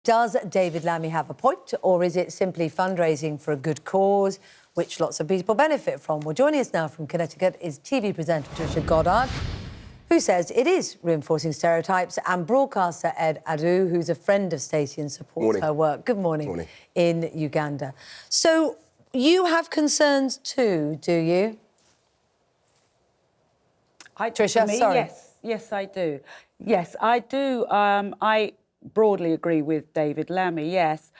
Does David Lammy have a point, or is it simply fundraising for a good cause, which lots of people benefit from? Well, joining us now from Connecticut is TV presenter Trisha Goddard, who says it is reinforcing stereotypes, and broadcaster Adoo, who's a friend of Stacey and supports her work. Good morning. Morning. In Uganda. So you have concerns too, do you? Trisha, sorry. Yes, I do. Yes, I do. I broadly agree with David Lammy, yes.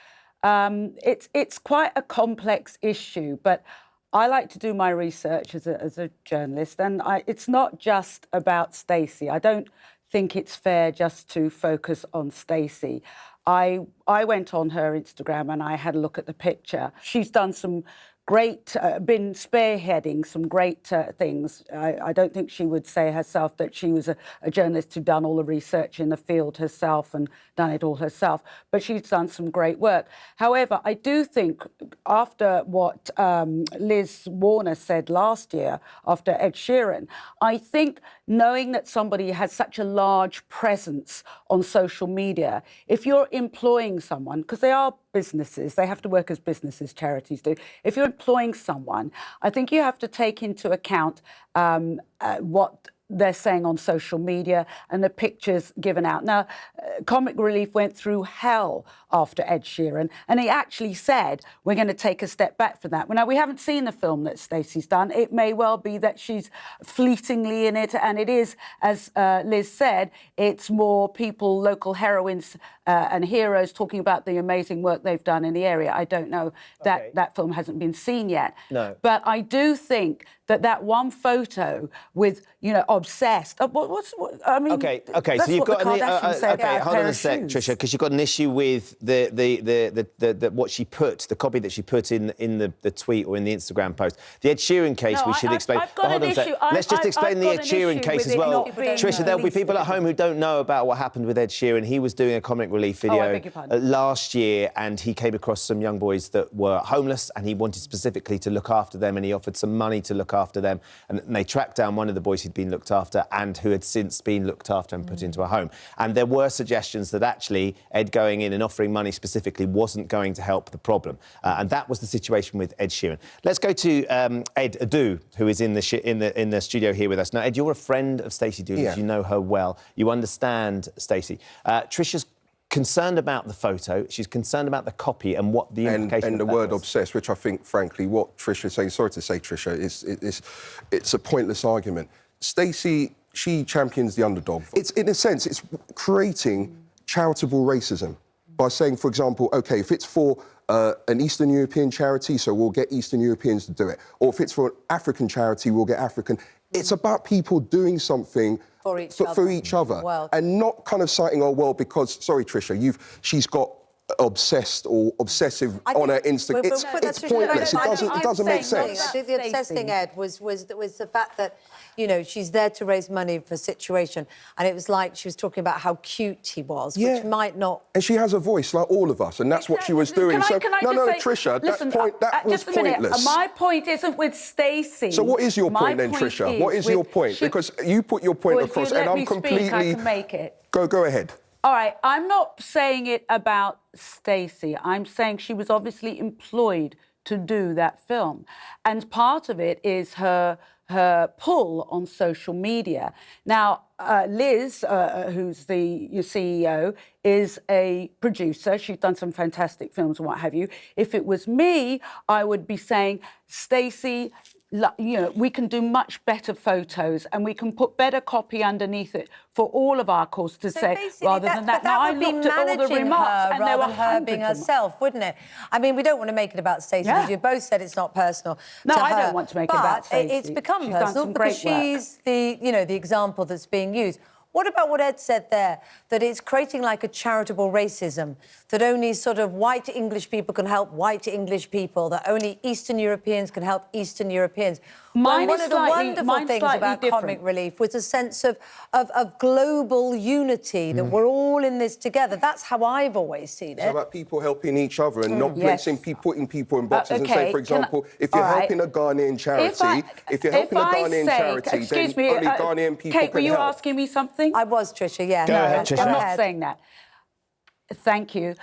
It's quite a complex issue, but I like to do my research as a journalist, and it's not just about Stacey. I don't think it's fair just to focus on Stacey. I went on her Instagram and I had a look at the picture. She's done some great, been spearheading some great things. I don't think she would say herself that she was a journalist who'd done all the research in the field herself and done it all herself, but she's done some great work. However, I do think after what Liz Warner said last year, after Ed Sheeran, I think knowing that somebody has such a large presence on social media, if you're employing someone, because they are businesses, they have to work as businesses, charities do. If you're employing someone, I think you have to take into account what they're saying on social media and the pictures given out. Now, Comic Relief went through hell after Ed Sheeran, and he actually said, we're going to take a step back from that. Well, now, we haven't seen the film that Stacey's done. It may well be that she's fleetingly in it, and it is, as Liz said, it's more people, local heroines and heroes talking about the amazing work they've done in the area. I don't know, that film hasn't been seen yet. No. But I do think that one photo with, you know, obsessed. I mean, Okay. that's So you've what got the Kardashians say about a hold pair on a of sec, shoes. Trisha, because you've got an issue with the what she put, the copy that she put in the tweet or in the Instagram post. The Ed Sheeran case, we should explain. I've got Hold an on a sec. issue. Let's just explain the Ed Sheeran case as well. Trisha, there'll be people at home who don't know about what happened with Ed Sheeran. He was doing a Comic Relief video last year, and he came across some young boys that were homeless, and he wanted specifically to look after them, and he offered some money to look after them, and they tracked down one of the boys who'd been looked after and who had since been looked after and put into a home. And there were suggestions that actually Ed going in and offering money specifically wasn't going to help the problem. And that was the situation with Ed Sheeran. Let's go to Ed Adoo, who is in the studio here with us. Now, Ed, you're a friend of Stacey Dooley. Yeah. You know her well. You understand Stacey. Trisha's concerned about the photo. She's concerned about the copy and what the implication and the word obsessed, which I think, frankly, what Trisha is saying, sorry to say, Trisha, it's a pointless argument. Stacey, she champions the underdog. It's, in a sense, it's creating charitable racism by saying, for example, OK, if it's for an Eastern European charity, so we'll get Eastern Europeans to do it. Or if it's for an African charity, we'll get African. It's about people doing something for each other. Well, and not kind of citing, oh, well, because, sorry, Trisha, she's got obsessed or obsessive on her Instagram. It's pointless. It doesn't make sense. I think the obsessed thing, Ed, was the fact that, you know, she's there to raise money for a situation, and it was like she was talking about how cute he was, which might not. And she has a voice like all of us, and that's what she was doing. Can I just say, Trisha, listen, that was just a minute. pointless. My point isn't with Stacey. So what is your point then, Trisha? What is your point? Because you put your point across, and I'm completely. I can make it. Go ahead. All right, I'm not saying it about Stacey. I'm saying she was obviously employed to do that film. And part of it is her pull on social media. Now, Liz, who's your CEO, is a producer. She's done some fantastic films and what have you. If it was me, I would be saying, Stacey, you know, we can do much better photos and we can put better copy underneath it for all of our calls to say, rather than that. Now, I looked at all the remarks and there were her being herself, wouldn't it? I mean, we don't want to make it about Stacey, because you both said it's not personal. No, I don't want to make it about Stacey. But it's become personal because she's the example that's being used. What about what Ed said there, that it's creating like a charitable racism, that only sort of white English people can help white English people, that only Eastern Europeans can help Eastern Europeans? One of the wonderful things about Comic Relief was a sense of global unity, that we're all in this together. That's how I've always seen it. It's about people helping each other and not putting people in boxes and say, for example, if you're helping a Ghanaian charity, then only Ghanaian people Kate, can were you help. asking me something? I was, Trisha, yeah. Go ahead, Trisha. I'm not saying that. Thank you.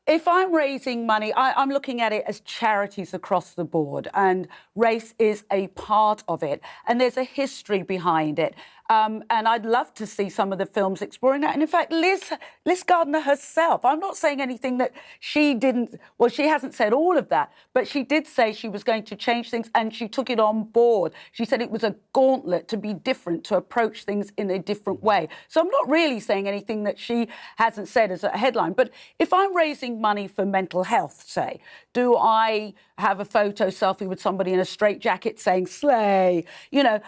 If I'm raising money, I'm looking at it as charities across the board, and race is a part of it, and there's a history behind it. And I'd love to see some of the films exploring that. And in fact, Liz Gardner herself, I'm not saying anything that she didn't, well, she hasn't said all of that, but she did say she was going to change things, and she took it on board. She said it was a gauntlet to be different, to approach things in a different way. So I'm not really saying anything that she hasn't said as a headline. But if I'm raising money for mental health, say, do I have a photo selfie with somebody in a straitjacket saying slay? You know,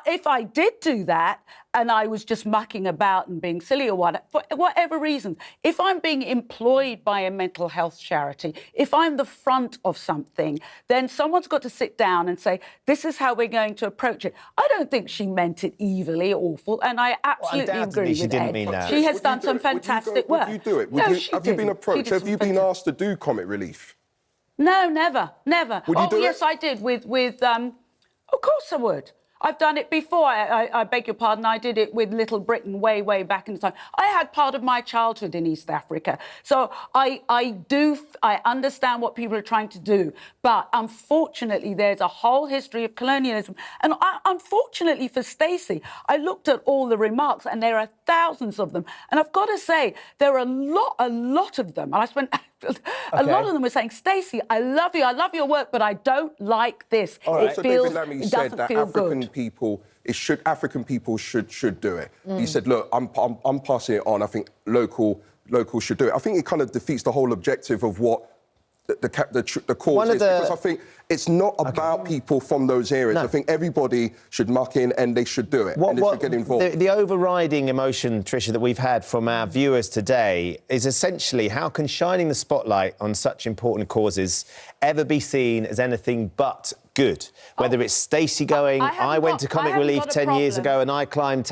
if I did do that and I was just mucking about and being silly or what, for whatever reason, if I'm being employed by a mental health charity, if I'm the front of something, then someone's got to sit down and say, this is how we're going to approach it. I don't think she meant it evilly, awful, and I absolutely agree with she didn't Ed. mean that. She has done some fantastic work. Would you do it? Have you been approached? Have you been asked to do comic relief? No, never. Would you do yes, it? I did with of course I would. I've done it before. I beg your pardon. I did it with Little Britain way back in the time. I had part of my childhood in East Africa. So I understand what people are trying to do. But unfortunately, there's a whole history of colonialism. And unfortunately for Stacey, I looked at all the remarks, and there are thousands of them. And I've got to say, there are a lot of them. And I spent... A lot of them were saying, Stacey, I love your work, but I don't like this. All right. It So feels, David Lammy it said doesn't that feel African good. people should do it. He said, look, I'm passing it on. I think local should do it. I think it kind of defeats the whole objective of what the cause is, because I think it's not about people from those areas. I think everybody should muck in and they should do it, and they should get involved. The overriding emotion, Trisha, that we've had from our viewers today is essentially, how can shining the spotlight on such important causes ever be seen as anything but good? Whether it's Stacey going, I went to Comic Relief 10 years ago and I climbed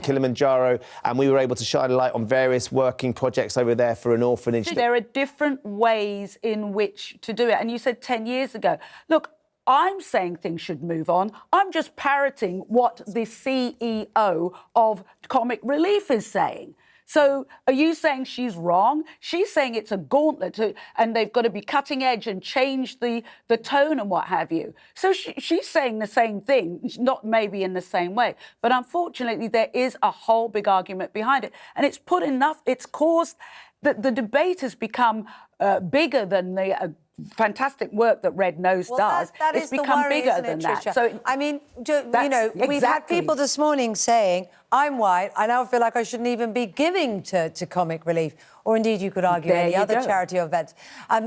Kilimanjaro, and we were able to shine a light on various working projects over there for an orphanage. There are different ways in which to do it. And you said 10 years ago. Look, I'm saying things should move on. I'm just parroting what the CEO of Comic Relief is saying. So are you saying she's wrong? She's saying it's a gauntlet and they've got to be cutting edge and change the tone and what have you. So she's saying the same thing, not maybe in the same way. But unfortunately, there is a whole big argument behind it. And it's caused that the debate has become bigger than the fantastic work that Red Nose does. It's become bigger than that. Trisha? So I mean, we've had people this morning saying, I'm white, I now feel like I shouldn't even be giving to Comic Relief, or indeed you could argue any other charity or event.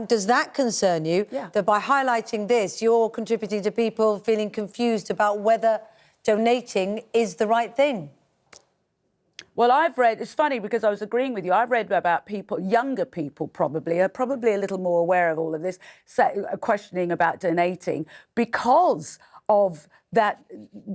Does that concern you, that by highlighting this, you're contributing to people feeling confused about whether donating is the right thing? Well, I've read, it's funny because I was agreeing with you, I've read about people, younger people probably, are probably a little more aware of all of this, questioning about donating because of that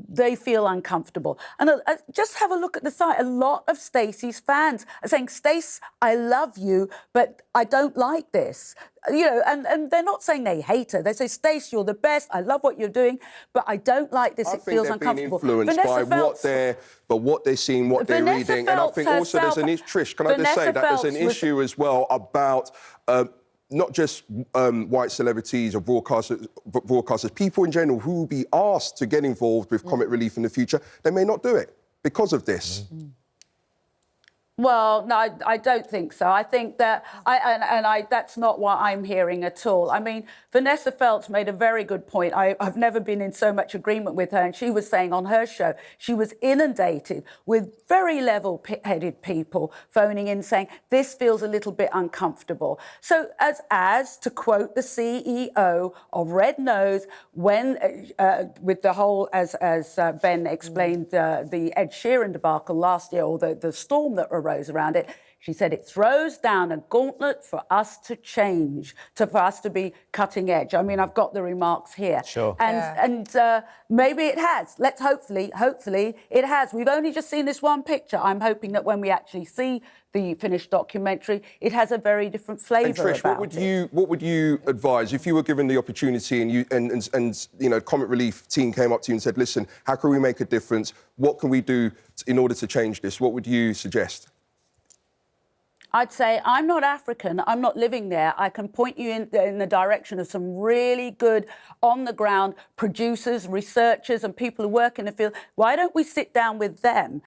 they feel uncomfortable. And just have a look at the site. A lot of Stacey's fans are saying, Stace, I love you, but I don't like this. You know, and they're not saying they hate her. They say, Stace, you're the best. I love what you're doing, but I don't like this. It feels uncomfortable. I think they're being influenced by what they're seeing, what they're reading. And I think also there's an issue, Trish, can I just say that there's an issue as well about not just white celebrities or broadcasters, people in general who will be asked to get involved with Comic Relief in the future, they may not do it because of this. Well, no, I don't think so. I think that, that's not what I'm hearing at all. I mean, Vanessa Feltz made a very good point. I've never been in so much agreement with her, and she was saying on her show, she was inundated with very level-headed people phoning in saying, this feels a little bit uncomfortable. So as to quote the CEO of Red Nose, when, with the whole, as Ben explained, the Ed Sheeran debacle last year, or the storm that arose around it, she said it throws down a gauntlet for us to change, for us to be cutting edge. I mean, I've got the remarks here. Sure. And maybe it has. Let's hopefully it has. We've only just seen this one picture. I'm hoping that when we actually see the finished documentary, it has a very different flavour. And Trish, what would you advise if you were given the opportunity and you know, Comic Relief team came up to you and said, listen, how can we make a difference? What can we do in order to change this? What would you suggest? I'd say, I'm not African, I'm not living there. I can point you in the direction of some really good on-the-ground producers, researchers and people who work in the field. Why don't we sit down with them